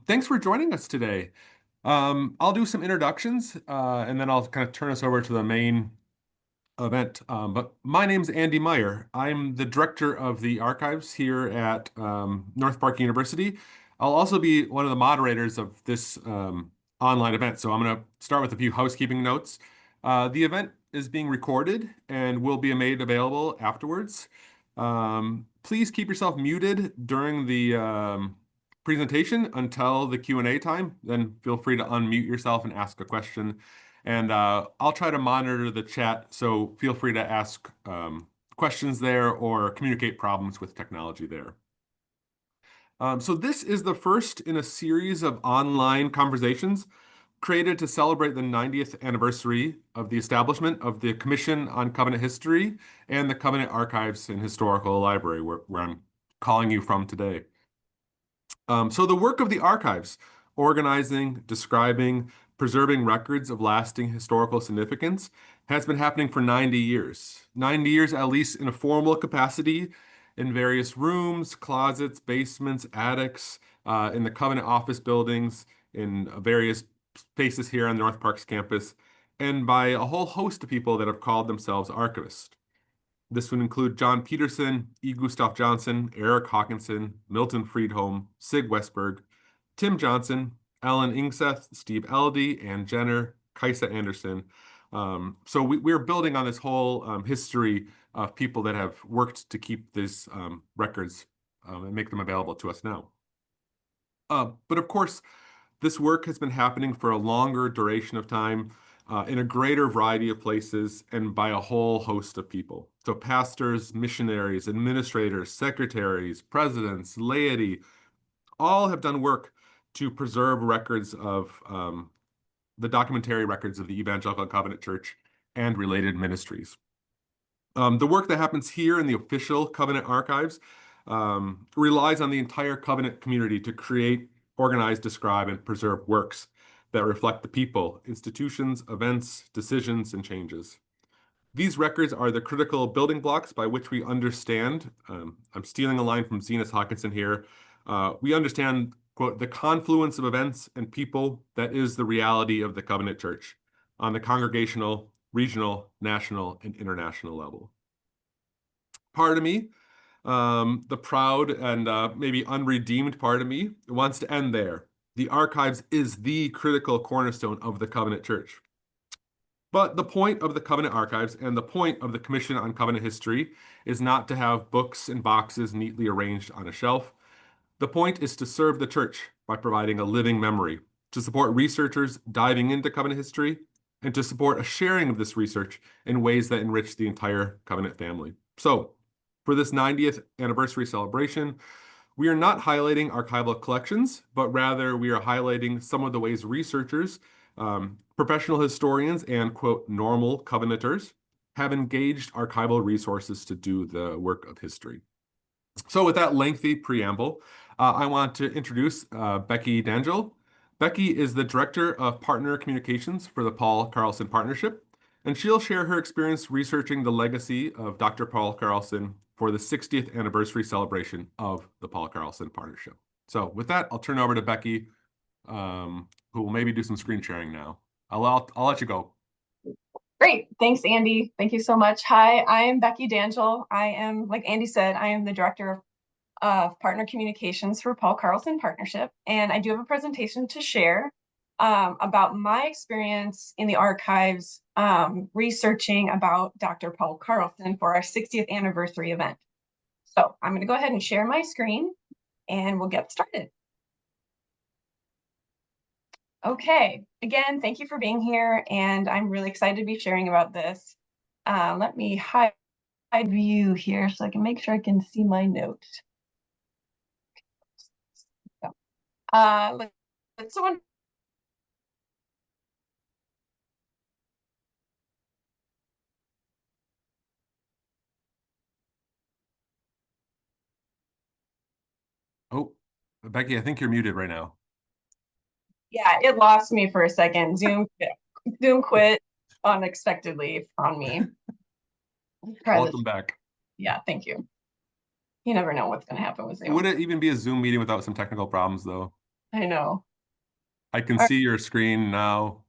Thanks for joining us today. I'll do some introductions, and then I'll kind of turn us over to the main event. But my name's Andy Meyer. I'm the director of the archives here at North Park University. I'll also be one of the moderators of this online event. So I'm going to start with a few housekeeping notes. The event is being recorded and will be made available afterwards. Please keep yourself muted during the presentation until the Q&A time. Then feel free to unmute yourself and ask a question. And I'll try to monitor the chat, so feel free to ask questions there or communicate problems with technology there. So this is the first in a series of online conversations created to celebrate the 90th anniversary of the establishment of the Commission on Covenant History and the Covenant Archives and Historical Library, where I'm calling you from today. So the work of the archives, organizing, describing, preserving records of lasting historical significance, has been happening for 90 years. 90 years, at least in a formal capacity, in various rooms, closets, basements, attics, in the Covenant office buildings, in various spaces here on the North Parks campus, and by a whole host of people that have called themselves archivists. This would include John Peterson, E. Gustav Johnson, Eric Hawkinson, Milton Friedholm, Sig Westberg, Tim Johnson, Ellen Ingseth, Steve Eldy, Ann Jenner, Kaisa Anderson. So we're building on this whole history of people that have worked to keep these records and make them available to us now. But of course, this work has been happening for a longer duration of time in a greater variety of places and by a whole host of people. So pastors, missionaries, administrators, secretaries, presidents, laity, all have done work to preserve records of the documentary records of the Evangelical Covenant Church and related ministries. The work that happens here in the official Covenant archives relies on the entire Covenant community to create, organize, describe, and preserve works that reflect the people, institutions, events, decisions, and changes. These records are the critical building blocks by which we understand, I'm stealing a line from Zenas Hawkinson here, we understand, quote, the confluence of events and people that is the reality of the Covenant Church on the congregational, regional, national, and international level. Part of me, the proud and maybe unredeemed part of me, wants to end there. The archives is the critical cornerstone of the Covenant Church. But the point of the Covenant Archives and the point of the Commission on Covenant History is not to have books and boxes neatly arranged on a shelf. The point is to serve the church by providing a living memory, to support researchers diving into covenant history, and to support a sharing of this research in ways that enrich the entire covenant family. So, for this 90th anniversary celebration, we are not highlighting archival collections, but rather we are highlighting some of the ways researchers, professional historians, and, quote, normal covenanters have engaged archival resources to do the work of history. So with that lengthy preamble, I want to introduce Becky Dangel. Becky is the Director of Partner Communications for the Paul Carlson Partnership, and she'll share her experience researching the legacy of Dr. Paul Carlson for the 60th anniversary celebration of the Paul Carlson Partnership. So with that, I'll turn over to Becky, who will maybe do some screen sharing now. I'll let you go. Great. Thanks, Andy. Thank you so much. Hi, I'm Becky Dangel. I am, like Andy said, I am the Director of Partner Communications for Paul Carlson Partnership, and I do have a presentation to share about my experience in the archives researching about Dr. Paul Carlson for our 60th anniversary event. So I'm going to go ahead and share my screen, and we'll get started. Okay, again, thank you for being here, and I'm really excited to be sharing about this. Let me hide view here so I can make sure I can see my notes. Someone. Oh, Becky, I think you're muted right now. Yeah, it lost me for a second. Zoom quit unexpectedly on me. Welcome back. Yeah, thank you. You never know what's going to happen with Zoom. Would it even be a Zoom meeting without some technical problems, though? I know. I can All right, see your screen now.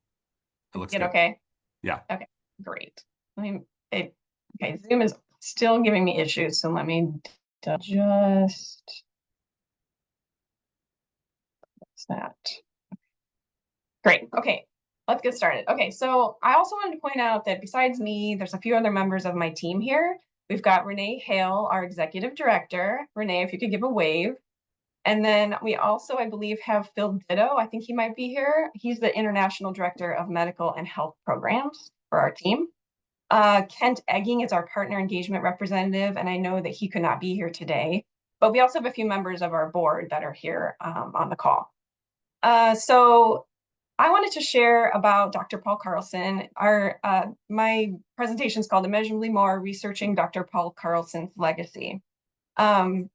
It is looks it good. okay? Yeah. Okay, great. Let me, it, okay, Zoom is still giving me issues, so let me just what's that. Great. Okay, let's get started. Okay, so I also wanted to point out that besides me, there's a few other members of my team here. We've got Renee Hale, our executive director. Renee, if you could give a wave. And then we also, I believe, have Phil Ditto. I think he might be here. He's the international director of medical and health programs for our team. Kent Egging is our partner engagement representative, and I know that he could not be here today. But we also have a few members of our board that are here on the call. So I wanted to share about Dr. Paul Carlson. My presentation is called Immeasurably More, Researching Dr. Paul Carlson's Legacy. And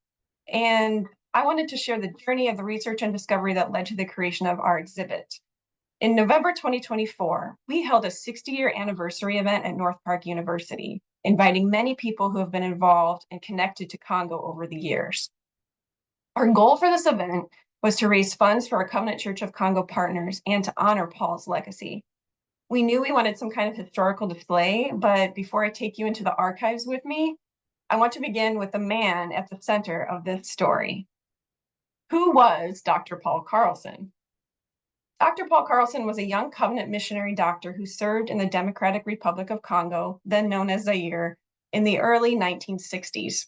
I wanted to share the journey of the research and discovery that led to the creation of our exhibit. In November 2024, we held a 60-year anniversary event at North Park University, inviting many people who have been involved and connected to Congo over the years. Our goal for this event was to raise funds for our Covenant Church of Congo partners and to honor Paul's legacy. We knew we wanted some kind of historical display, but before I take you into the archives with me, I want to begin with the man at the center of this story. Who was Dr. Paul Carlson? Dr. Paul Carlson was a young Covenant missionary doctor who served in the Democratic Republic of Congo, then known as Zaire, in the early 1960s.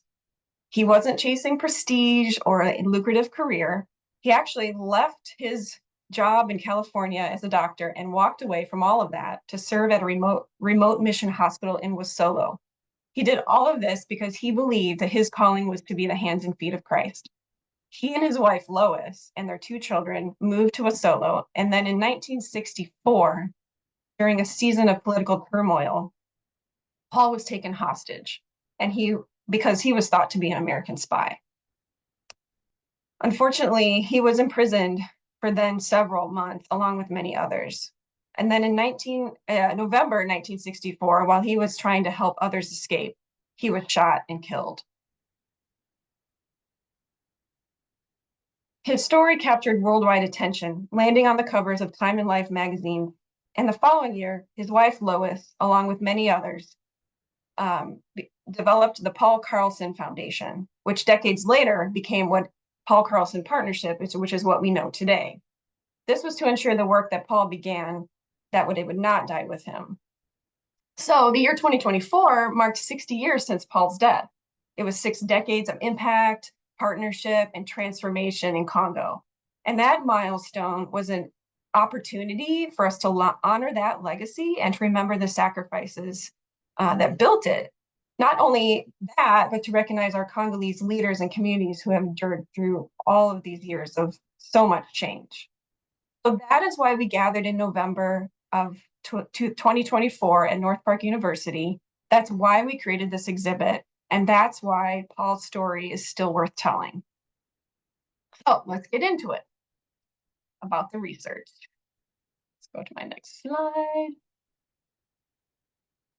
He wasn't chasing prestige or a lucrative career. He actually left his job in California as a doctor and walked away from all of that to serve at a remote mission hospital in Wasolo. He did all of this because he believed that his calling was to be the hands and feet of Christ. He and his wife Lois and their two children moved to Wasolo, and then in 1964, during a season of political turmoil, Paul was taken hostage, and because he was thought to be an American spy. Unfortunately, he was imprisoned for then several months, along with many others. And then in November 1964, while he was trying to help others escape, he was shot and killed. His story captured worldwide attention, landing on the covers of Time and Life magazine. And the following year, his wife Lois, along with many others, developed the Paul Carlson Foundation, which decades later became what Paul Carlson Partnership is, which is what we know today. This was to ensure the work that Paul began, it would not die with him. So the year 2024 marked 60 years since Paul's death. It was 6 decades of impact, partnership, and transformation in Congo. And that milestone was an opportunity for us to honor that legacy and to remember the sacrifices that built it. Not only that, but to recognize our Congolese leaders and communities who have endured through all of these years of so much change. So that is why we gathered in November of 2024 at North Park University. That's why we created this exhibit. And that's why Paul's story is still worth telling. So let's get into it about the research. Let's go to my next slide.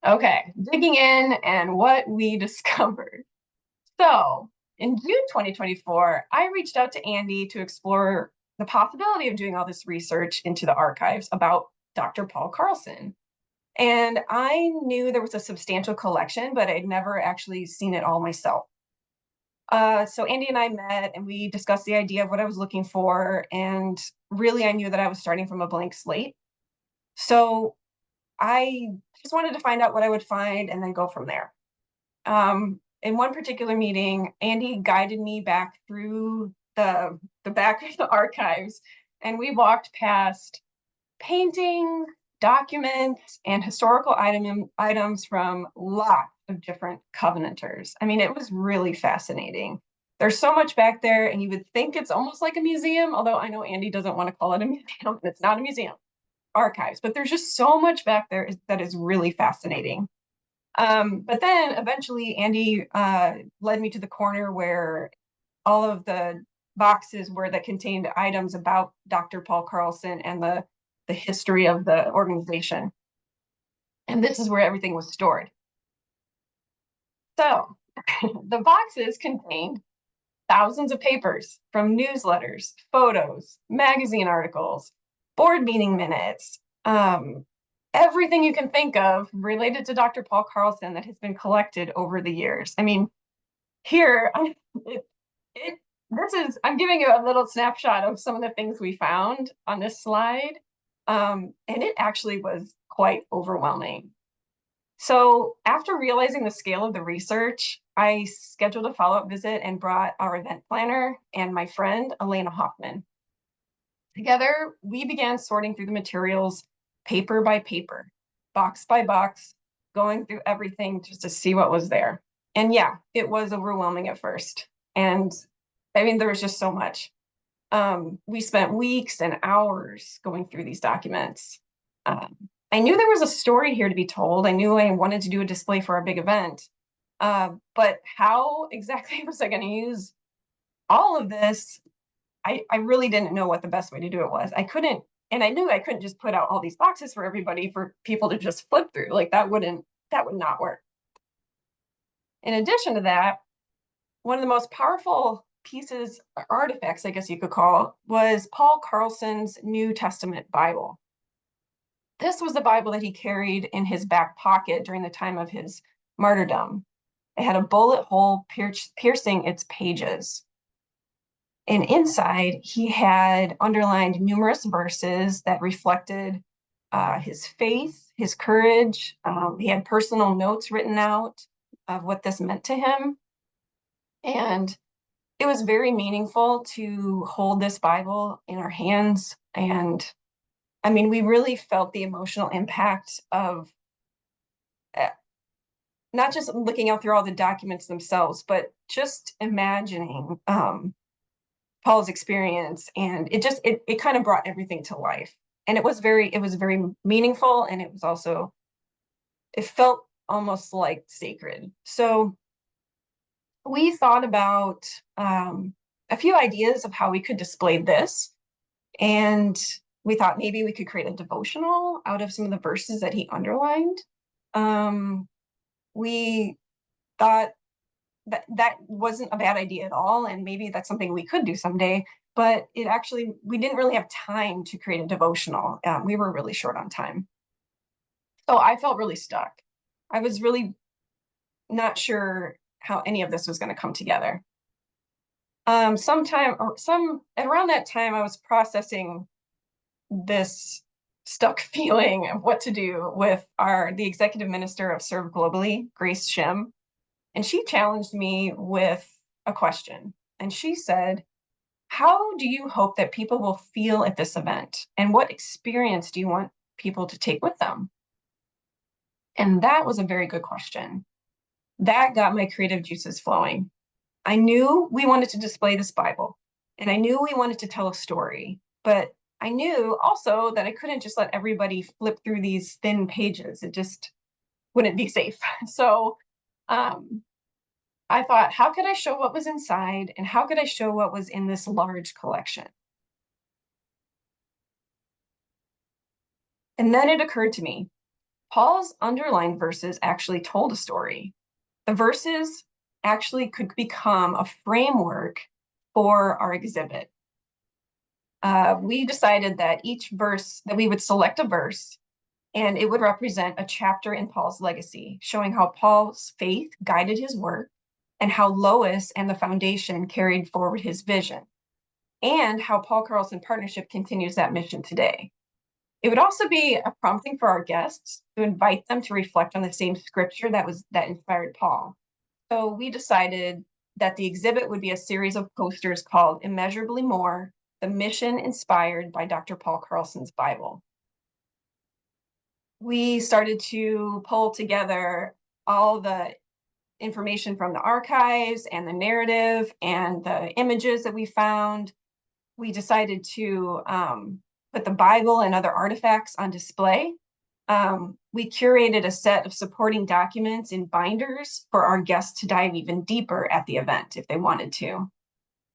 Okay, digging in and what we discovered. So in June 2024, I reached out to Andy to explore the possibility of doing all this research into the archives about Dr. Paul Carlson. And I knew there was a substantial collection, but I'd never actually seen it all myself. So Andy and I met and we discussed the idea of what I was looking for. And really, I knew that I was starting from a blank slate. So I just wanted to find out what I would find and then go from there. In one particular meeting, Andy guided me back through the back of the archives, and we walked past paintings, documents, and historical items from lots of different Covenanters. I mean, it was really fascinating. There's so much back there, and you would think it's almost like a museum, although I know Andy doesn't want to call it a museum, and it's not a museum, archives, but there's just so much back there that is really fascinating. But then eventually Andy led me to the corner where all of the boxes were that contained items about Dr. Paul Carlson and the history of the organization. And this is where everything was stored. So the boxes contained thousands of papers from newsletters, photos, magazine articles, board meeting minutes, everything you can think of related to Dr. Paul Carlson that has been collected over the years. I mean, here, it, it this is, I'm giving you a little snapshot of some of the things we found on this slide. And it actually was quite overwhelming. So after realizing the scale of the research, I scheduled a follow-up visit and brought our event planner and my friend, Elena Hoffman. Together, we began sorting through the materials paper by paper, box by box, going through everything just to see what was there. And yeah, it was overwhelming at first. And I mean, there was just so much. We spent weeks and hours going through these documents. I knew there was a story here to be told. I knew I wanted to do a display for our big event. But how exactly was I going to use all of this? I really didn't know what the best way to do it was. I couldn't, and I knew I couldn't just put out all these boxes for everybody for people to just flip through. Like that would not work. In addition to that, one of the most powerful pieces, or artifacts, I guess you could call, was Paul Carlson's New Testament Bible. This was the Bible that he carried in his back pocket during the time of his martyrdom. It had a bullet hole piercing its pages. And inside, he had underlined numerous verses that reflected his faith, his courage. He had personal notes written out of what this meant to him. And it was very meaningful to hold this Bible in our hands. And I mean, we really felt the emotional impact of not just looking out through all the documents themselves, but just imagining Paul's experience. And it kind of brought everything to life. And it was very meaningful. And it was also, it felt almost like sacred. So we thought about a few ideas of how we could display this. And we thought maybe we could create a devotional out of some of the verses that he underlined. We thought that wasn't a bad idea at all. And maybe that's something we could do someday. But we didn't really have time to create a devotional. We were really short on time. So I felt really stuck. I was really not sure how any of this was going to come together. Around that time, I was processing this stuck feeling of what to do with the executive minister of Serve Globally, Grace Shim. And she challenged me with a question. And she said, how do you hope that people will feel at this event? And what experience do you want people to take with them? And that was a very good question. That got my creative juices flowing. I knew we wanted to display this Bible, and I knew we wanted to tell a story, but I knew also that I couldn't just let everybody flip through these thin pages. It just wouldn't be safe. So I thought, how could I show what was inside, and how could I show what was in this large collection? And then it occurred to me, Paul's underlined verses actually told a story. The verses actually could become a framework for our exhibit. We decided that we would select a verse and it would represent a chapter in Paul's legacy, showing how Paul's faith guided his work and how Lois and the foundation carried forward his vision, and how Paul Carlson Partnership continues that mission today. It would also be a prompting for our guests to invite them to reflect on the same scripture that inspired Paul. So we decided that the exhibit would be a series of posters called Immeasurably More, the mission inspired by Dr. Paul Carlson's Bible. We started to pull together all the information from the archives and the narrative and the images that we found. We decided to put the Bible and other artifacts on display. We curated a set of supporting documents in binders for our guests to dive even deeper at the event if they wanted to.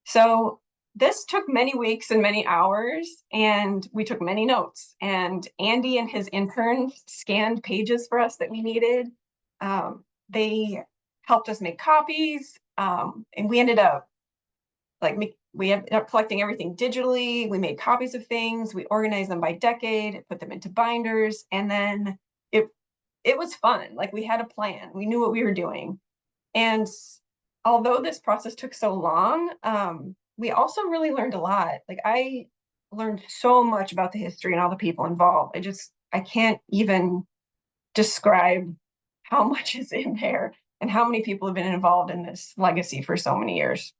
So this took many weeks and many hours, and we took many notes. And Andy and his interns scanned pages for us that we needed. They helped us make copies, and we ended up we ended up collecting everything digitally. We made copies of things. We organized them by decade, put them into binders, and then it it was fun. Like we had a plan. We knew what we were doing. And although this process took so long, we also really learned a lot. Like I learned so much about the history and all the people involved. I can't even describe how much is in there and how many people have been involved in this legacy for so many years.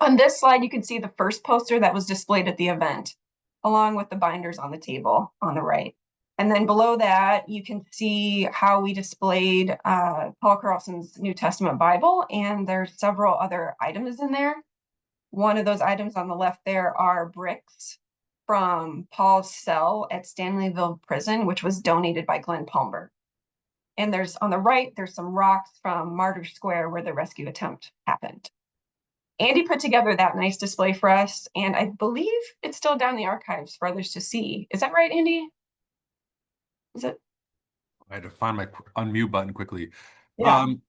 On this slide, you can see the first poster that was displayed at the event, along with the binders on the table on the right. And then below that, you can see how we displayed Paul Carlson's New Testament Bible, and there's several other items in there. One of those items on the left there are bricks from Paul's cell at Stanleyville Prison, which was donated by Glenn Palmer. And there's on the right, there's some rocks from Martyr Square where the rescue attempt happened. Andy put together that nice display for us, and I believe it's still down in the archives for others to see. Is that right, Andy? Is it? I had to find my unmute button quickly. Yeah. Um,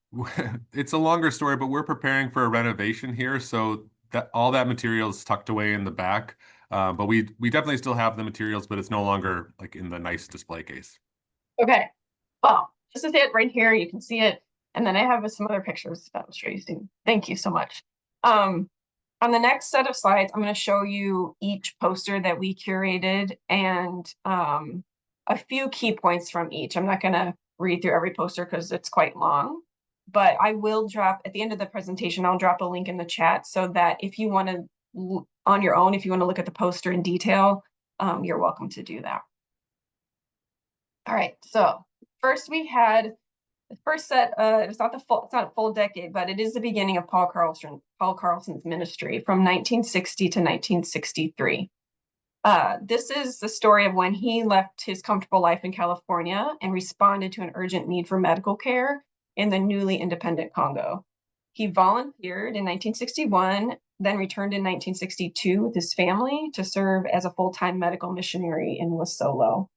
it's a longer story, but we're preparing for a renovation here, so that all that material is tucked away in the back. But we definitely still have the materials, but it's no longer like in the nice display case. Okay. Well, this is it right here. You can see it. And then I have some other pictures that I'll show you soon. Thank you so much. On the next set of slides, I'm going to show you each poster that we curated and a few key points from each. I'm not going to read through every poster because it's quite long, but I will drop at the end of the presentation, I'll drop a link in the chat so that if you want to, on your own, if you want to look at the poster in detail, you're welcome to do that. All right, so first we had the first set. It's not a full decade, but it is the beginning of Paul Carlson's ministry from 1960 to 1963. This is the story of when he left his comfortable life in California and responded to an urgent need for medical care in the newly independent Congo. He volunteered in 1961, then returned in 1962 with his family to serve as a full-time medical missionary in Wasolo.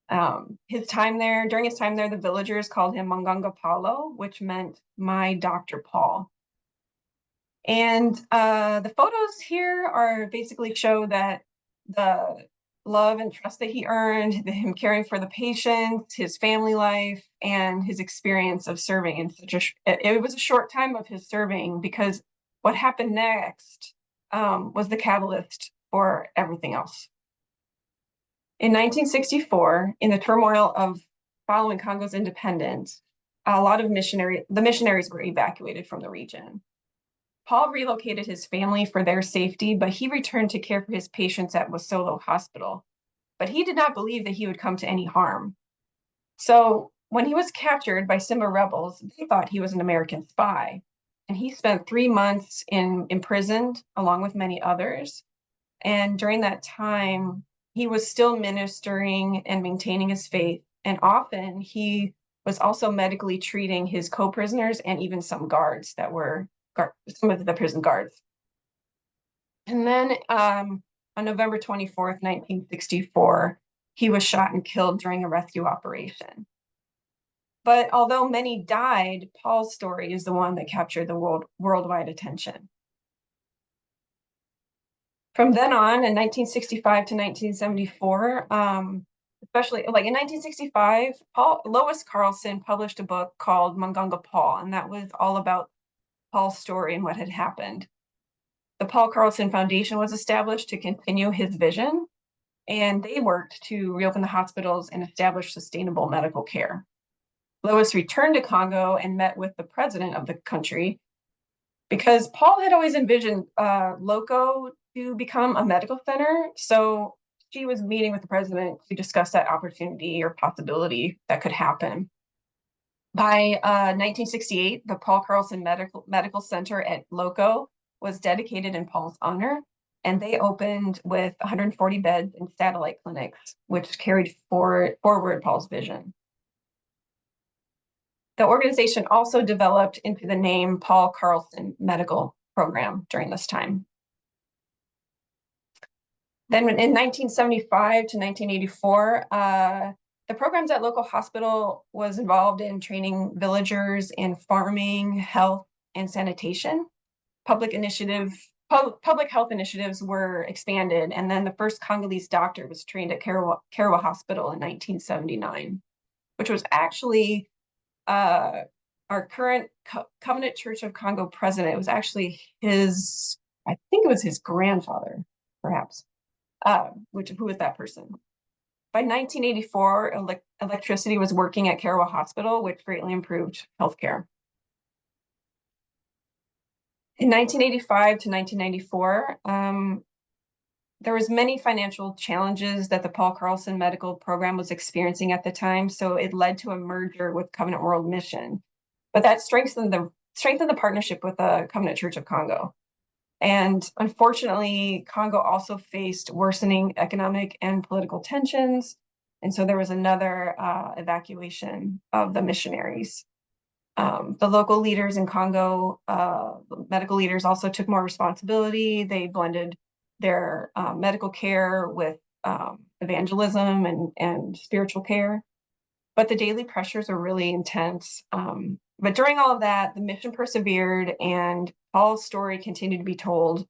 During his time there, the villagers called him Manganga Paulo, which meant my Dr. Paul. And the photos here are basically show that the love and trust that he earned, him caring for the patients, his family life, and his experience of serving in it was a short time of his serving, because what happened next was the catalyst for everything else. In 1964, in the turmoil of following Congo's independence, the missionaries were evacuated from the region. Paul relocated his family for their safety, but he returned to care for his patients at Wasolo Hospital. But he did not believe that he would come to any harm. So when he was captured by Simba rebels, they thought he was an American spy. And he spent 3 months imprisoned along with many others. And during that time, he was still ministering and maintaining his faith. And often he was also medically treating his co-prisoners and even some guards that were some of the prison guards. And then on November 24th, 1964, he was shot and killed during a rescue operation. But although many died, Paul's story is the one that captured the worldwide attention. From then on, in 1965 to 1974, especially like in 1965, Lois Carlson published a book called Manganga Paul, and that was all about Paul's story and what had happened. The Paul Carlson Foundation was established to continue his vision, and they worked to reopen the hospitals and establish sustainable medical care. Lois returned to Congo and met with the president of the country, because Paul had always envisioned Loco to become a medical center. So she was meeting with the president to discuss that opportunity or possibility that could happen. By 1968, the Paul Carlson Medical Center at Loco was dedicated in Paul's honor, and they opened with 140 beds and satellite clinics, which carried forward Paul's vision. The organization also developed into the name Paul Carlson Medical Program during this time. Then in 1975 to 1984, the programs at local hospital was involved in training villagers in farming, health, and sanitation. public health initiatives were expanded, and then the first Congolese doctor was trained at Karawa Hospital in 1979, which was actually our current Covenant Church of Congo president. It was actually I think it was his grandfather, perhaps, who was that person. By 1984, electricity was working at Karawa Hospital, which greatly improved healthcare. In 1985 to 1994, there was many financial challenges that the Paul Carlson Medical Program was experiencing at the time, so it led to a merger with Covenant World Mission. But that strengthened the partnership with the Covenant Church of Congo. And unfortunately, Congo also faced worsening economic and political tensions. And so there was another evacuation of the missionaries. The local leaders in Congo, medical leaders, also took more responsibility. They blended their medical care with evangelism and spiritual care. But the daily pressures are really intense. But during all of that, the mission persevered, and Paul's story continued to be told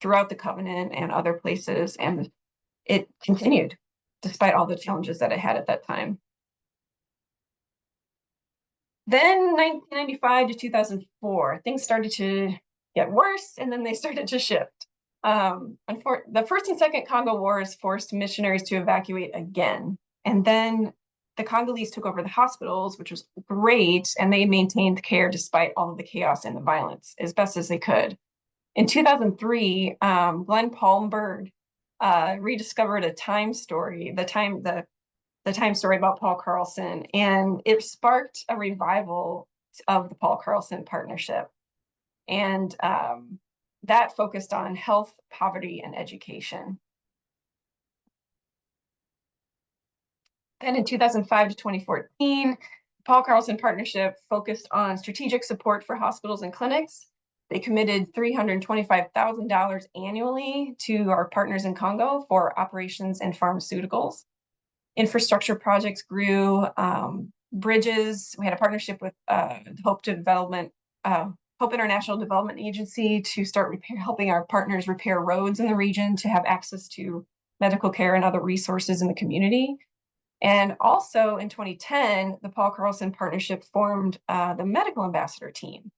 throughout the covenant and other places, and it continued despite all the challenges that it had at that time. Then 1995 to 2004, things started to get worse, and then they started to shift. The First and Second Congo Wars forced missionaries to evacuate again, and then the Congolese took over the hospitals, which was great, and they maintained care despite all of the chaos and the violence as best as they could. In 2003, Glenn Palmberg rediscovered a time story, the time story about Paul Carlson, and it sparked a revival of the Paul Carlson Partnership. And that focused on health, poverty, and education. Then in 2005 to 2014, Paul Carlson Partnership focused on strategic support for hospitals and clinics. They committed $325,000 annually to our partners in Congo for operations and pharmaceuticals. Infrastructure projects grew, bridges. We had a partnership with Hope International Development Agency to start helping our partners repair roads in the region to have access to medical care and other resources in the community. And also in 2010, the Paul Carlson Partnership formed the Medical Ambassador Team.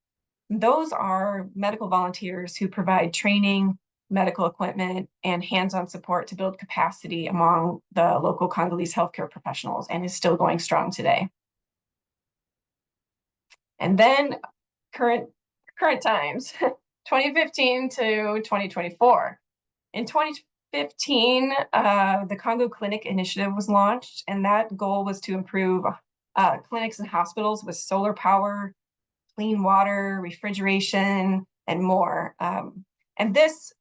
Those are medical volunteers who provide training, medical equipment, and hands-on support to build capacity among the local Congolese healthcare professionals, and is still going strong today. And then current times, 2015 to 2024. In 2015, the Congo Clinic Initiative was launched, and that goal was to improve clinics and hospitals with solar power, clean water, refrigeration, and more. And this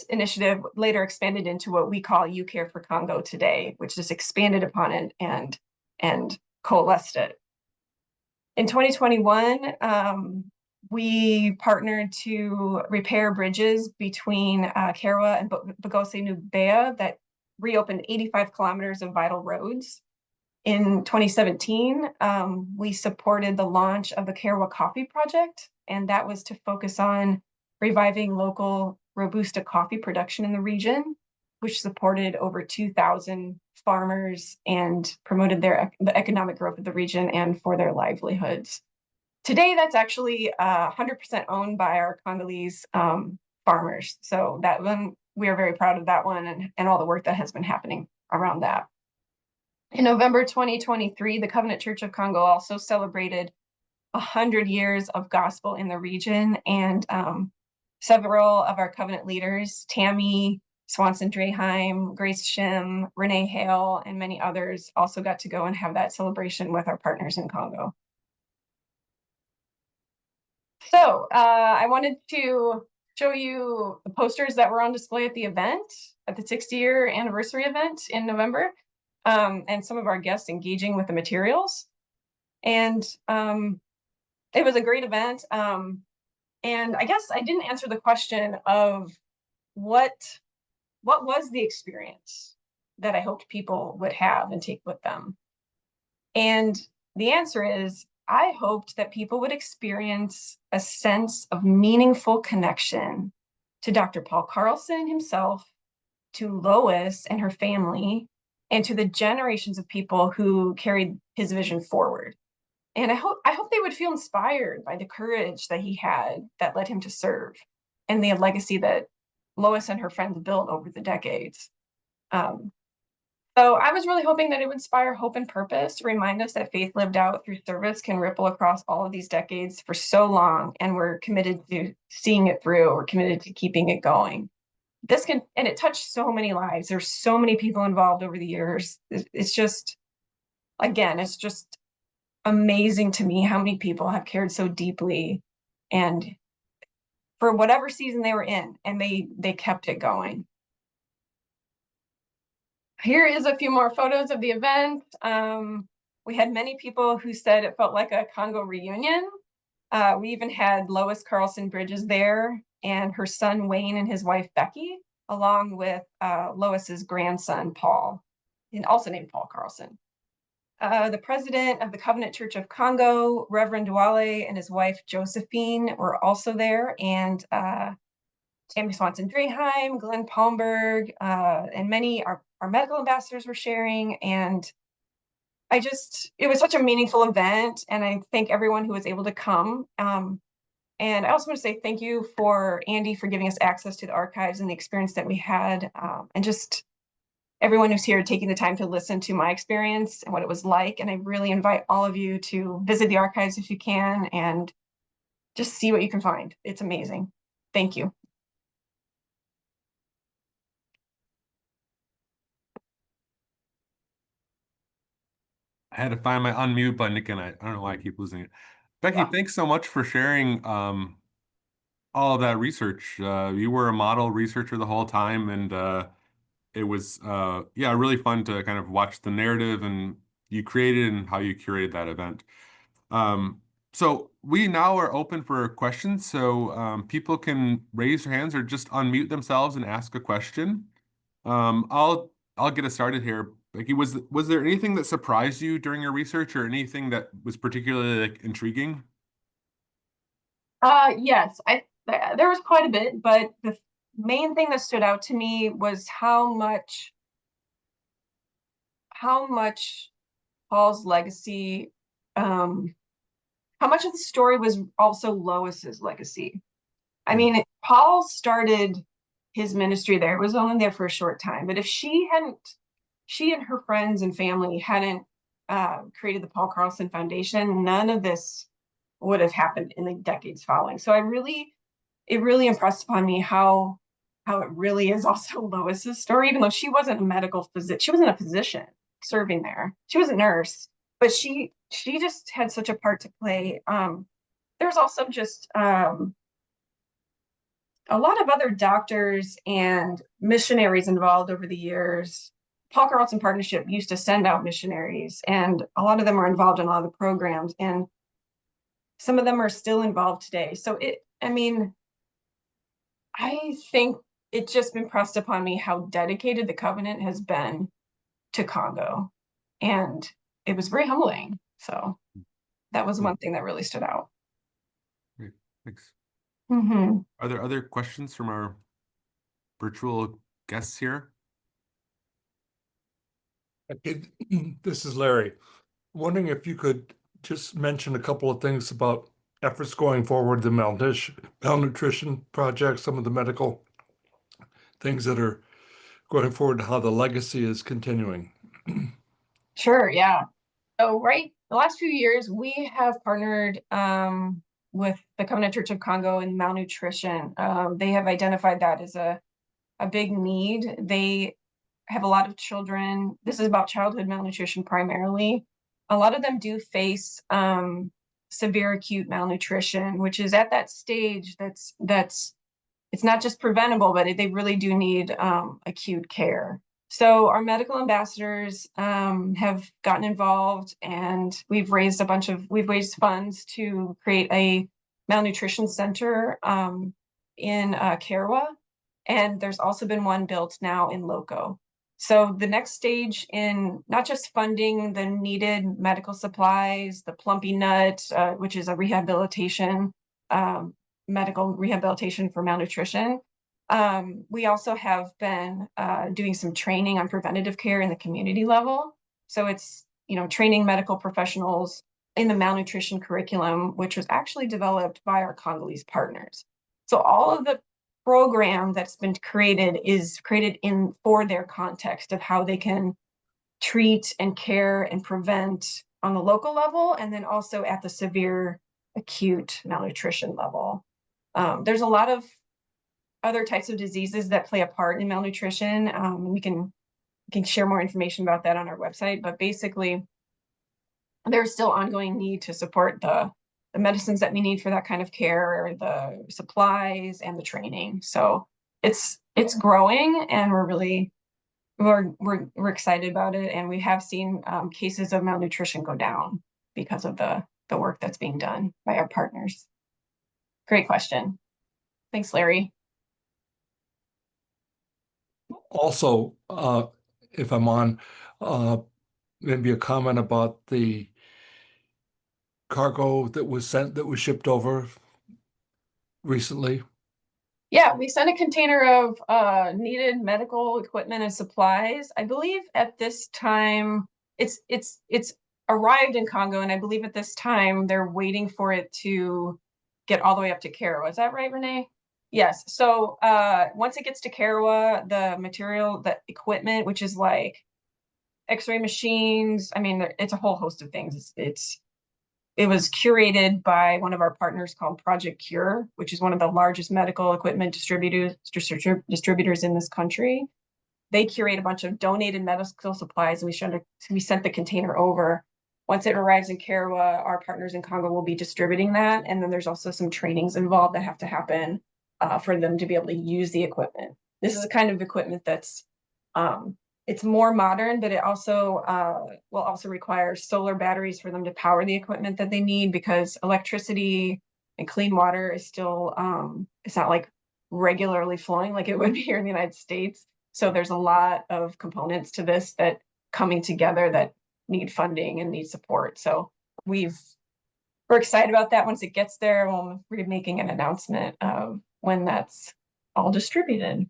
initiative later expanded into what we call You Care for Congo today, which just expanded upon it and coalesced it. In 2021, we partnered to repair bridges between Karawa and Bogose Nubea that reopened 85 kilometers of vital roads. In 2017, we supported the launch of the Karawa Coffee Project, and that was to focus on reviving local Robusta coffee production in the region, which supported over 2,000 farmers and promoted the economic growth of the region and for their livelihoods. Today, that's actually 100% owned by our Congolese farmers. So that one, we are very proud of that one and all the work that has been happening around that. In November 2023, the Covenant Church of Congo also celebrated 100 years of gospel in the region, and several of our covenant leaders, Tammy Swanson Draheim, Grace Shim, Renee Hale, and many others also got to go and have that celebration with our partners in Congo. So I wanted to show you the posters that were on display at the event, at the 60-year anniversary event in November, and some of our guests engaging with the materials. And it was a great event. And I guess I didn't answer the question of what was the experience that I hoped people would have and take with them. And the answer is I hoped that people would experience a sense of meaningful connection to Dr. Paul Carlson himself, to Lois and her family, and to the generations of people who carried his vision forward. And I hope they would feel inspired by the courage that he had that led him to serve, and the legacy that Lois and her friends built over the decades. Um, so I was really hoping that it would inspire hope and purpose, to remind us that faith lived out through service can ripple across all of these decades for so long, and we're committed to seeing it through. We're committed to keeping it going. And it touched so many lives. There's so many people involved over the years. It's just, again, it's just amazing to me how many people have cared so deeply, and for whatever season they were in, and they kept it going. Here is a few more photos of the event. We had many people who said it felt like a Congo reunion. We even had Lois Carlson Bridges there, and her son Wayne and his wife Becky, along with Lois's grandson Paul, and also named Paul Carlson. The president of the Covenant Church of Congo, Reverend Douale, and his wife Josephine were also there, and Tammy Swanson Draheim, Glenn Palmberg, and many our medical ambassadors were sharing. And it was such a meaningful event, and I thank everyone who was able to come. And I also want to say thank you for Andy for giving us access to the archives and the experience that we had, and just everyone who's here taking the time to listen to my experience and what it was like. And I really invite all of you to visit the archives if you can, and just see what you can find. It's amazing. Thank you. I had to find my unmute button again. I don't know why I keep losing it. Becky, Yeah. thanks so much for sharing all of that research. You were a model researcher the whole time, and it was yeah, really fun to kind of watch the narrative and you created and how you curated that event. Um, so we now are open for questions, so people can raise their hands or just unmute themselves and ask a question. I'll get us started here. Becky, was there anything that surprised you during your research or anything that was particularly like intriguing? Yes, there was quite a bit, but the main thing that stood out to me was how much Paul's legacy, how much of the story was also Lois's legacy. I Hmm. mean, Paul started his ministry there. It was only there for a short time, but if she and her friends and family hadn't created the Paul Carlson Foundation, none of this would have happened in the decades following. So it really impressed upon me how it really is also Lois's story, even though she wasn't a medical physician, she wasn't a physician serving there. She was a nurse, but she just had such a part to play. There's also just a lot of other doctors and missionaries involved over the years. Paul Carlson Partnership used to send out missionaries, and a lot of them are involved in a lot of the programs, and some of them are still involved today. So I mean, I think it's just been pressed upon me how dedicated the covenant has been to Congo. And it was very humbling. So that was Hmm. one thing that really stood out. Great. Thanks. Mm-hmm. Are there other questions from our virtual guests here? Okay, this is Larry. Wondering if you could just mention a couple of things about efforts going forward, the malnutrition project, some of the medical things that are going forward, how the legacy is continuing. Sure, yeah. So the last few years, we have partnered with the Covenant Church of Congo in malnutrition. They have identified that as a big need. They have a lot of children. This is about childhood malnutrition primarily. A lot of them do face severe acute malnutrition, which is at that stage that's it's not just preventable, but they really do need acute care. So our medical ambassadors have gotten involved, and we've raised funds to create a malnutrition center in Karawa, and there's also been one built now in Loco. So the next stage in not just funding the needed medical supplies, the plumpy nut, which is a rehabilitation, um, medical rehabilitation for malnutrition. We also have been doing some training on preventative care in the community level. So it's, training medical professionals in the malnutrition curriculum, which was actually developed by our Congolese partners. So all of the program that's been created is created in for their context of how they can treat and care and prevent on the local level, and then also at the severe acute malnutrition level. There's a lot of other types of diseases that play a part in malnutrition. We can share more information about that on our website, but basically there's still ongoing need to support the medicines that we need for that kind of care, the supplies and the training. So it's growing, and we're excited about it. And we have seen cases of malnutrition go down because of the work that's being done by our partners. Great question. Thanks, Larry. Also, if I'm on, maybe a comment about the cargo that was shipped over recently. Yeah, we sent a container of needed medical equipment and supplies. I believe at this time it's arrived in Congo, and I believe at this time they're waiting for it to get all the way up to Karawa. Is that right, Renee? Yes. So once it gets to Karawa, the material, the equipment, which is like X-ray machines, I mean, it's a whole host of things. It was curated by one of our partners called Project Cure, which is one of the largest medical equipment distributors in this country. They curate a bunch of donated medical supplies, and we sent the container over. Once it arrives in Karawa, our partners in Congo will be distributing that, and then there's also some trainings involved that have to happen for them to be able to use the equipment. This is a kind of equipment that's it's more modern, but it also will also require solar batteries for them to power the equipment that they need, because electricity and clean water is still it's not like regularly flowing like it would be here in the United States. So there's a lot of components to this that coming together that need funding and need support. So we're excited about that. Once it gets there, we'll be making an announcement of when that's all distributed.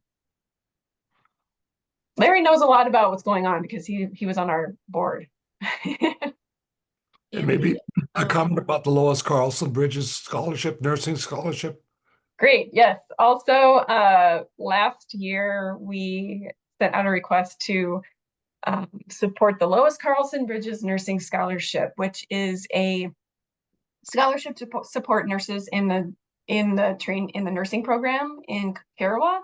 Larry knows a lot about what's going on because he was on our board. And maybe a comment about the Lois Carlson Bridges Scholarship, Nursing Scholarship. Great. Yes. Also, last year we sent out a request to support the Lois Carlson Bridges Nursing Scholarship, which is a scholarship to support nurses in the nursing program in Karawa.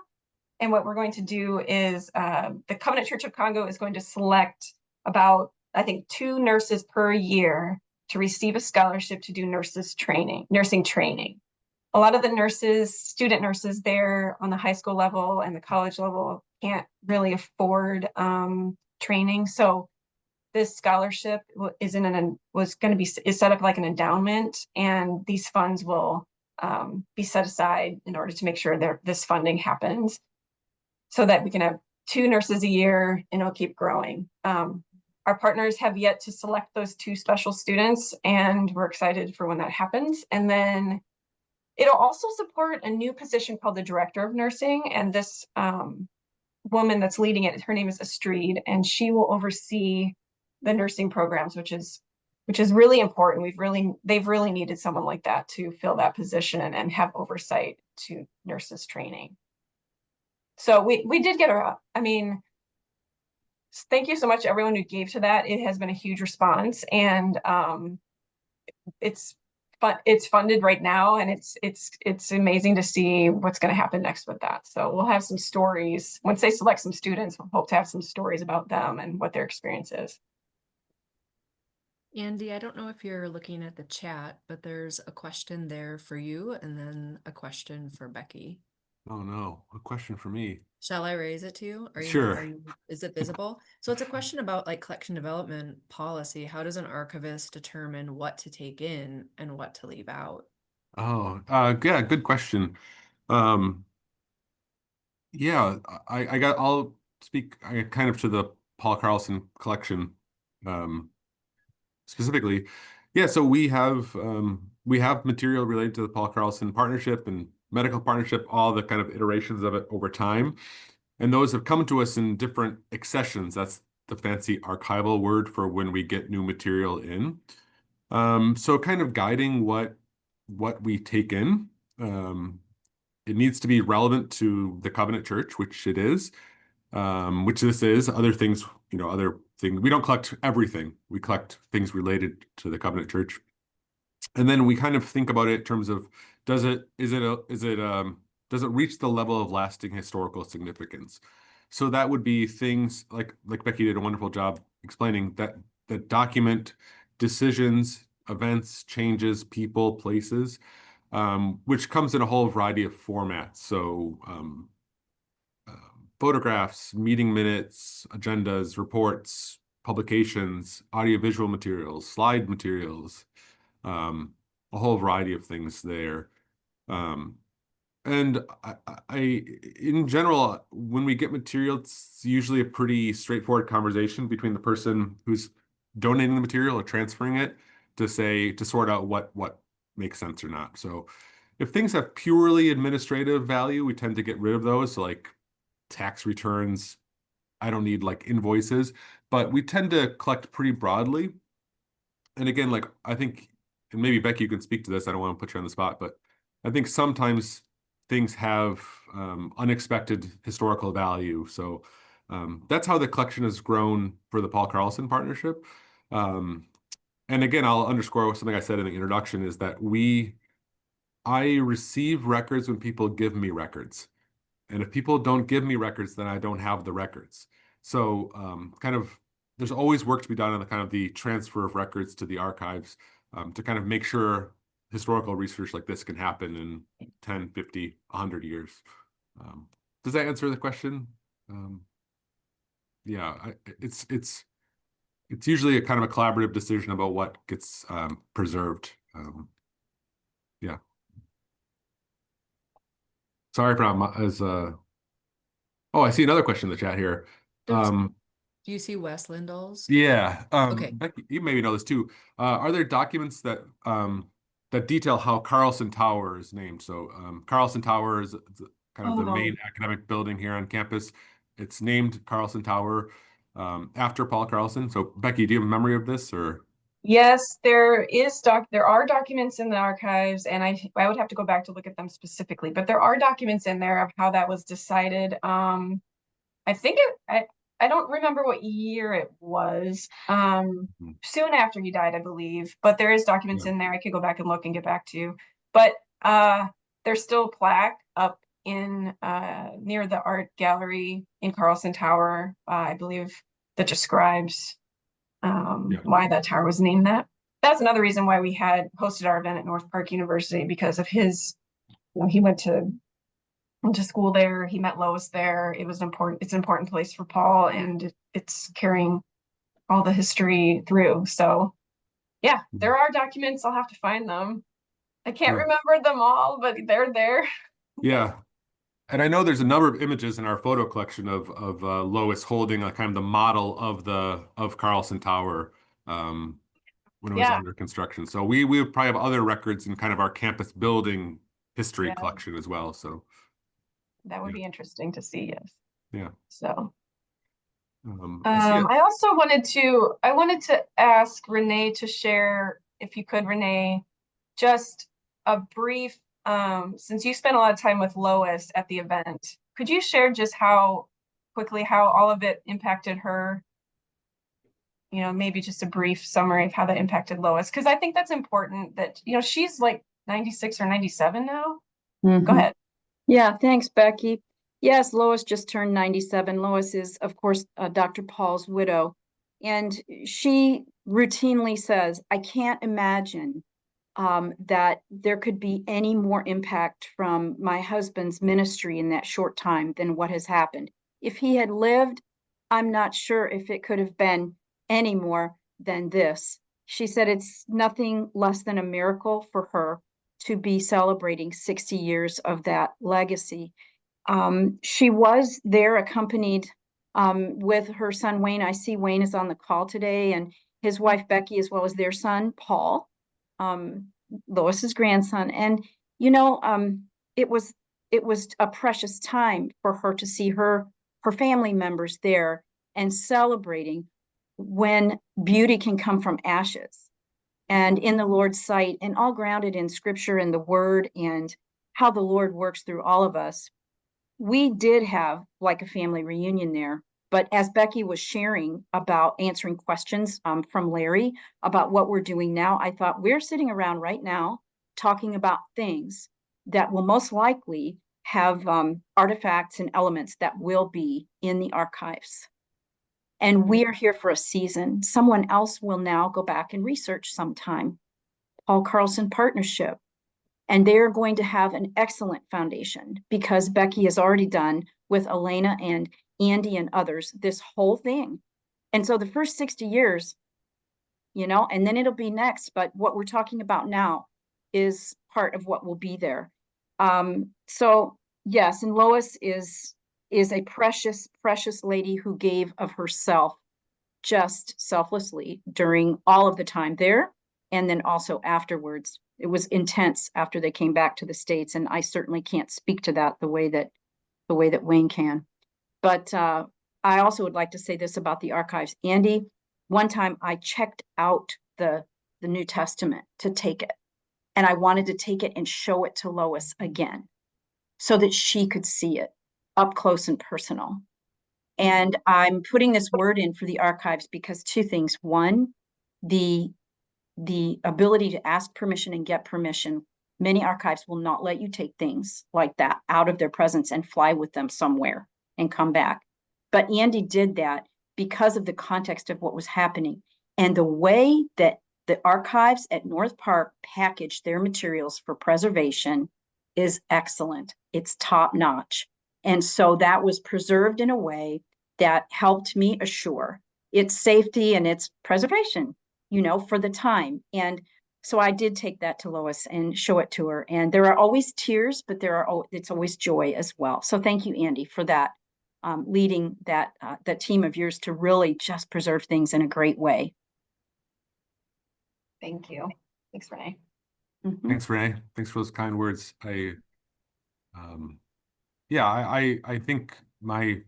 And what we're going to do is the Covenant Church of Congo is going to select about, I think, 2 nurses per year to receive a scholarship to do nursing training. A lot of the student nurses there on the high school level and the college level can't really afford training. So this scholarship is set up like an endowment, and these funds will be set aside in order to make sure this funding happens, so that we can have 2 nurses a year and it'll keep growing. Our partners have yet to select those 2 special students, and we're excited for when that happens. And then it'll also support a new position called the Director of Nursing. And this woman that's leading it, her name is Astrid, and she will oversee the nursing programs, which is really important. They've really needed someone like that to fill that position and have oversight to nurses training. So we did get thank you so much to everyone who gave to that. It has been a huge response, and it's funded right now, and it's amazing to see what's going to happen next with that. So we'll have some stories once they select some students. We'll hope to have some stories about them and what their experience is. Andy, I don't know if you're looking at the chat, but there's a question there for you and then a question for Becky. Oh no, a question for me. Shall I raise it to you? Sure. Is it visible? So it's a question about like collection development policy. How does an archivist determine what to take in and what to leave out? Oh, yeah, good question. Yeah, I'll speak kind of to the Paul Carlson collection specifically. Yeah, so we have material related to the Paul Carlson Partnership and medical partnership, all the kind of iterations of it over time. And those have come to us in different accessions. That's the fancy archival word for when we get new material in. So kind of guiding what we take in. It needs to be relevant to the Covenant Church, which it is, which this is. Other things, other things. We don't collect everything. We collect things related to the Covenant Church. And then we kind of think about it in terms of does it reach the level of lasting historical significance? So that would be things like Becky did a wonderful job explaining that document decisions, events, changes, people, places, which comes in a whole variety of formats. So photographs, meeting minutes, agendas, reports, publications, audiovisual materials, slide materials, a whole variety of things there. And in general, when we get material, it's usually a pretty straightforward conversation between the person who's donating the material or transferring it to sort out what makes sense or not. So if things have purely administrative value, we tend to get rid of those. So like tax returns, I don't need like invoices, but we tend to collect pretty broadly. And again, like I think, and maybe Becky, you can speak to this. I don't want to put you on the spot, but I think sometimes things have unexpected historical value. So that's how the collection has grown for the Paul Carlson Partnership. And again, I'll underscore something I said in the introduction is that I receive records when people give me records. And if people don't give me records, then I don't have the records. So there's always work to be done on the kind of the transfer of records to the archives to kind of make sure historical research like this can happen in 10, 50, 100 years. Does that answer the question? Yeah, it's usually a kind of a collaborative decision about what gets preserved. Yeah. Sorry for not as oh, I see another question in the chat here. Do you see Wes Lindahl's? Yeah. Okay. Becky, you maybe know this too. Are there documents that detail how Carlson Tower is named? So Carlson Tower is kind of the main academic building here on campus. It's named Carlson Tower after Paul Carlson. So Becky, do you have a memory of this or? Yes, there are documents in the archives, and I would have to go back to look at them specifically, but there are documents in there of how that was decided. I think I don't remember what year it was. Soon after he died, I believe, but there is documents in there. I could go back and look and get back to you. But there's still a plaque up in near the art gallery in Carlson Tower, I believe, that describes why that tower was named that. That's another reason why we had hosted our event at North Park University, because of his, he went to school there. He met Lois there. It's an important place for Paul, and it's carrying all the history through. So yeah, there are documents. I'll have to find them. I can't remember them all, but they're there. Yeah. And I know there's a number of images in our photo collection of Lois holding a kind of the model of Carlson Tower when it was under construction. So we would probably have other records in kind of our campus building history collection as well. So that would be interesting to see. Yes. Yeah. So I also wanted to ask Renee to share, if you could, Renee, just a brief, since you spent a lot of time with Lois at the event, could you share just how all of it impacted her? Maybe just a brief summary of how that impacted Lois, because I think that's important that, she's like 96 or 97 now. Mm-hmm. Go ahead. Yeah, thanks, Becky. Yes, Lois just turned 97. Lois is, of course, Dr. Paul's widow. And she routinely says, I can't imagine that there could be any more impact from my husband's ministry in that short time than what has happened. If he had lived, I'm not sure if it could have been any more than this. She said it's nothing less than a miracle for her to be celebrating 60 years of that legacy. She was there accompanied with her son Wayne. I see Wayne is on the call today, and his wife Becky, as well as their son Paul, Lois's grandson. And you know, it was a precious time for her to see her family members there and celebrating when beauty can come from ashes and in the Lord's sight, and all grounded in scripture and the word and how the Lord works through all of us. We did have like a family reunion there. But as Becky was sharing about answering questions from Larry about what we're doing now, I thought we're sitting around right now talking about things that will most likely have artifacts and elements that will be in the archives. And we are here for a season. Someone else will now go back and research sometime. Paul Carlson Partnership. And they're going to have an excellent foundation because Becky has already done with Elena and Andy and others this whole thing. And so the first 60 years, you know, and then it'll be next. But what we're talking about now is part of what will be there. So yes, and Lois is a precious, precious lady who gave of herself just selflessly during all of the time there, and then also afterwards. It was intense after they came back to the States, and I certainly can't speak to that the way that Wayne can. But I also would like to say this about the archives. Andy, one time I checked out the New Testament to take it, and I wanted to take it and show it to Lois again so that she could see it up close and personal. And I'm putting this word in for the archives because two things. One, the ability to ask permission and get permission. Many archives will not let you take things like that out of their presence and fly with them somewhere and come back. But Andy did that because of the context of what was happening and the way that the archives at North Park package their materials for preservation is excellent. It's top notch. And so that was preserved in a way that helped me assure its safety and its preservation, you know, for the time. And so I did take that to Lois and show it to her. And there are always tears, but it's always joy as well. So thank you, Andy, for that, leading that team of yours to really just preserve things in a great way. Thank you. Thanks, Renee. Mhm. Thanks, Renee. Thanks for those kind words. Yeah, I think my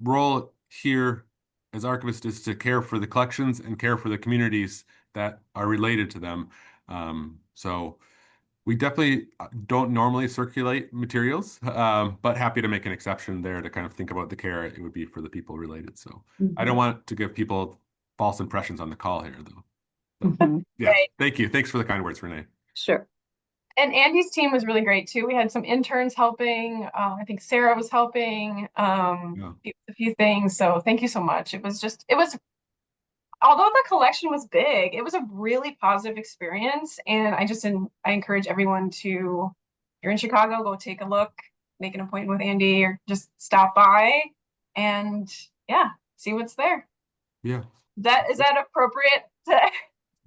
role here as archivist is to care for the collections and care for the communities that are related to them. So we definitely don't normally circulate materials, but happy to make an exception there to kind of think about the care it would be for the people related. So I don't want to give people false impressions on the call here, though. So, yeah, Right. thank you. Thanks for the kind words, Renee. Sure. And Andy's team was really great too. We had some interns helping. I think Sarah was helping Yeah. a few things. So thank you so much. It was, although the collection was big, it was a really positive experience. And I encourage everyone to, if you're in Chicago, go take a look, make an appointment with Andy, or just stop by and yeah, see what's there. Yeah. Is that appropriate to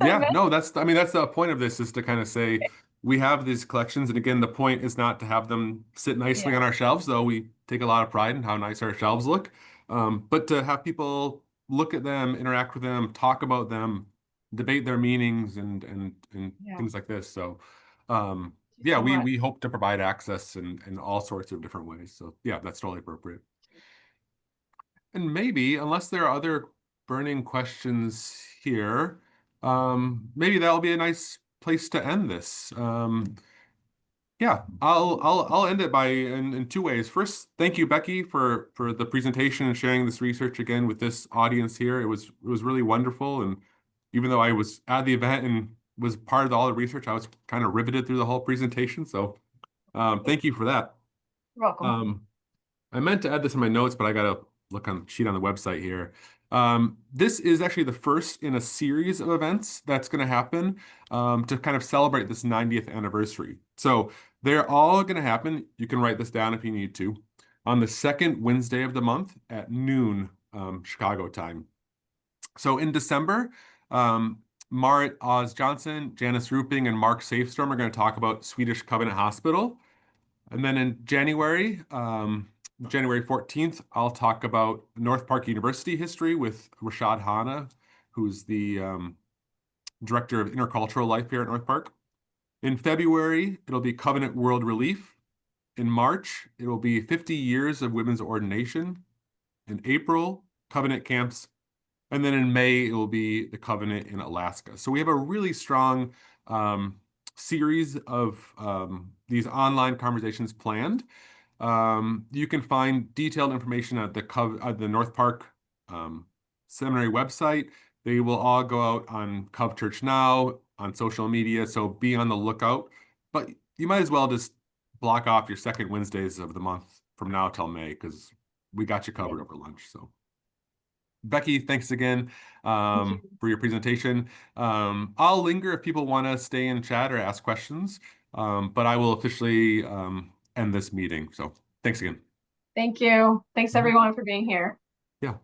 Yeah, no, that's the point of this is to kind of say we have these collections, and again, the point is not to have them sit nicely on our shelves, though we take a lot of pride in how nice our shelves look, but to have people look at them, interact with them, talk about them, debate their meanings, and things like this. So, yeah, we hope to provide access in all sorts of different ways. So, yeah, that's totally appropriate. And maybe, unless there are other burning questions here, maybe that'll be a nice place to end this. Yeah, I'll end it by in two ways. First, thank you, Becky, for the presentation and sharing this research again with this audience here. It was really wonderful, and even though I was at the event and was part of all the research, I was kind of riveted through the whole presentation. So, thank you for that. You're welcome. I meant to add this in my notes, but I gotta look on the sheet on the website here. This is actually the first in a series of events that's going to happen to kind of celebrate this 90th anniversary. So they're all going to happen. You can write this down if you need to on the second Wednesday of the month at noon Chicago time. So in December, Marit Oz Johnson, Janice Ruping, and Mark Safstrom are going to talk about Swedish Covenant Hospital. And then in January, January 14th, I'll talk about North Park University history with Rashad Hanna, who's the Director of Intercultural Life here at North Park. In February, it'll be Covenant World Relief. In March, it will be 50 years of women's ordination. In April, Covenant camps. And then in May, it will be the Covenant in Alaska. So we have a really strong series of these online conversations planned. You can find detailed information at the North Park Seminary website. They will all go out on Cov Church Now, on social media, so be on the lookout. But you might as well just block off your second Wednesdays of the month from now till May, because we got you covered over lunch. So Becky, thanks again you. for your presentation. I'll linger if people want to stay and chat or ask questions, but I will officially end this meeting. So thanks again. Thank you. Thanks Mhm. everyone for being here. Yeah.